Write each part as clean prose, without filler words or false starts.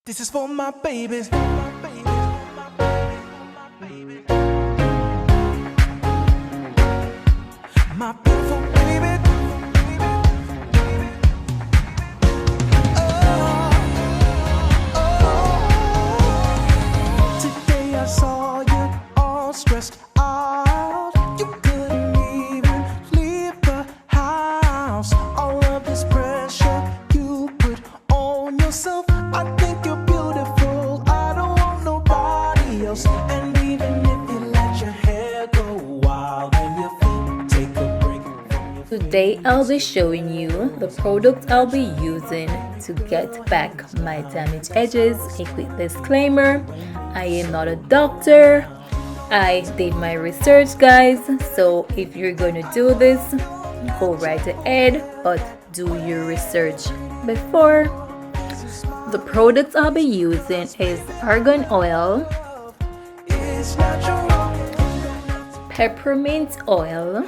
This is for my babies. My beautiful baby. Today I saw you all stressed out. You couldn't even leave the house. All of this pressure you put on yourself. I think you're beautiful. I don't want nobody else. And even if you let your hair go wild and your feet take a break from your Today I'll be showing you the product I'll be using to get back my damaged edges. A quick disclaimer, I am not a doctor. I did my research, guys, so if you're gonna do this, go right ahead, but do your research before. The product I'll be using is argan oil, peppermint oil,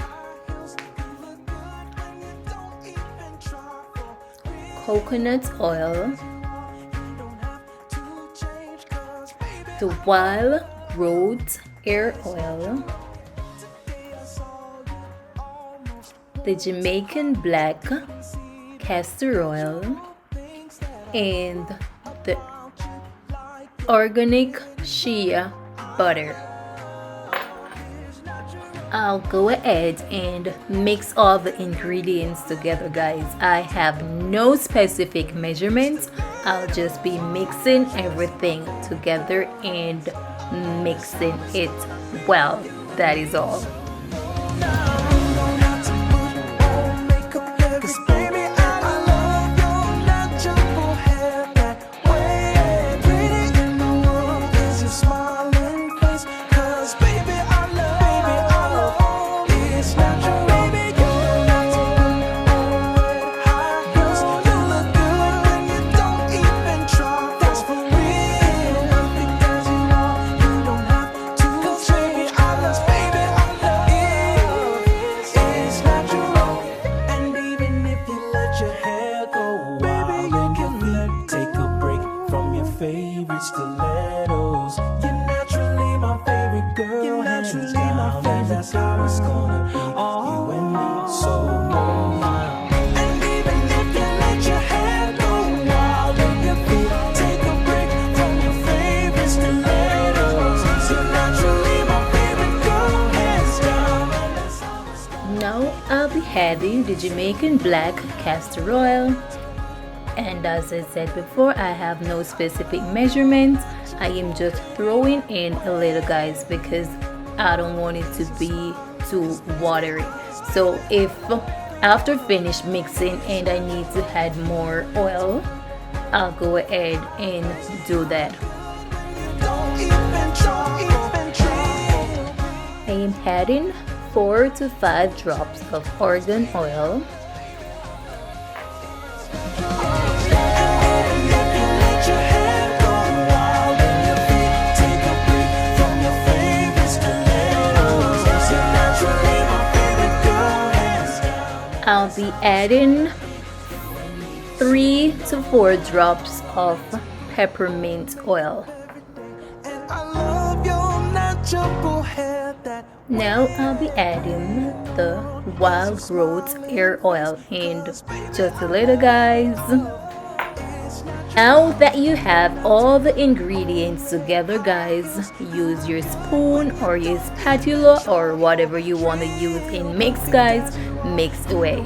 coconut oil, the wild rose hair oil, the Jamaican black castor oil, and the organic shea butter. I'll go ahead and mix all the ingredients together, guys. I have no specific measurements. I'll just be mixing everything together and mixing it well. That is all. favorite stilettos. You're naturally my favorite girl. You're naturally my favorite. That's how it's gonna be. You and me, so no lie. And even if you let your hair go wild and your feet take a break from your favorite stilettos. You're naturally my favorite girl, hands down. Now I'll be adding the Jamaican black castor oil. And as I said before, I have no specific measurements. I am just throwing in a little, guys, because I don't want it to be too watery. So if after finish mixing and I need to add more oil, I'll go ahead and do that. I am adding 4 to 5 drops of argan oil. I'll be adding 3 to 4 drops of peppermint oil. Now I'll be adding the wild rose hair oil and just a little, guys. Now that you have all the ingredients together, guys, use your spoon or your spatula or whatever you want to use and mix, guys. Mix away.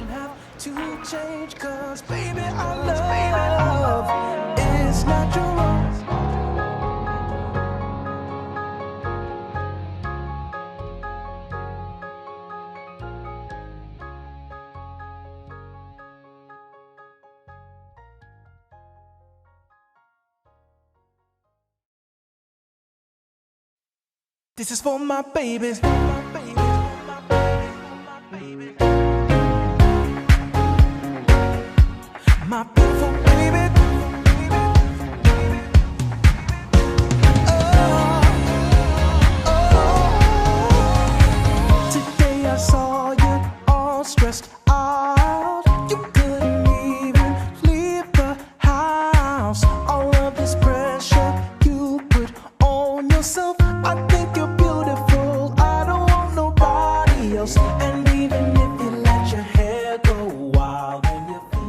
This is for my babies. My beautiful baby. Today I saw you all stressed out. You couldn't even leave the house. All of this pressure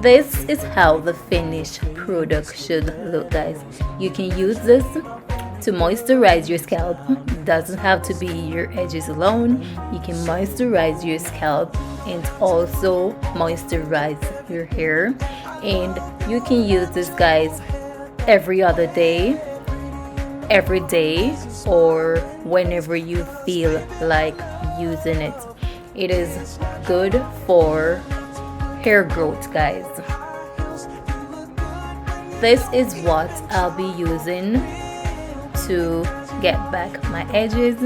This is how the finished product should look, guys. You can use this to moisturize your scalp. It doesn't have to be your edges alone. You can moisturize your scalp and also moisturize your hair. And you can use this, guys, every other day, every day, or whenever you feel like using it. It is good for hair growth, guys. This is what I'll be using to get back my edges.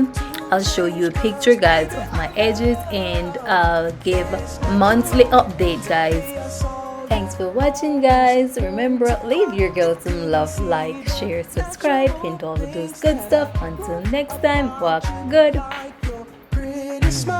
I'll show you a picture, guys, of my edges, and I'll give monthly update, guys. Thanks for watching, guys. Remember, leave your girl some love, like, share, subscribe, and all of those good stuff. Until next time, walk good. Pretty smile.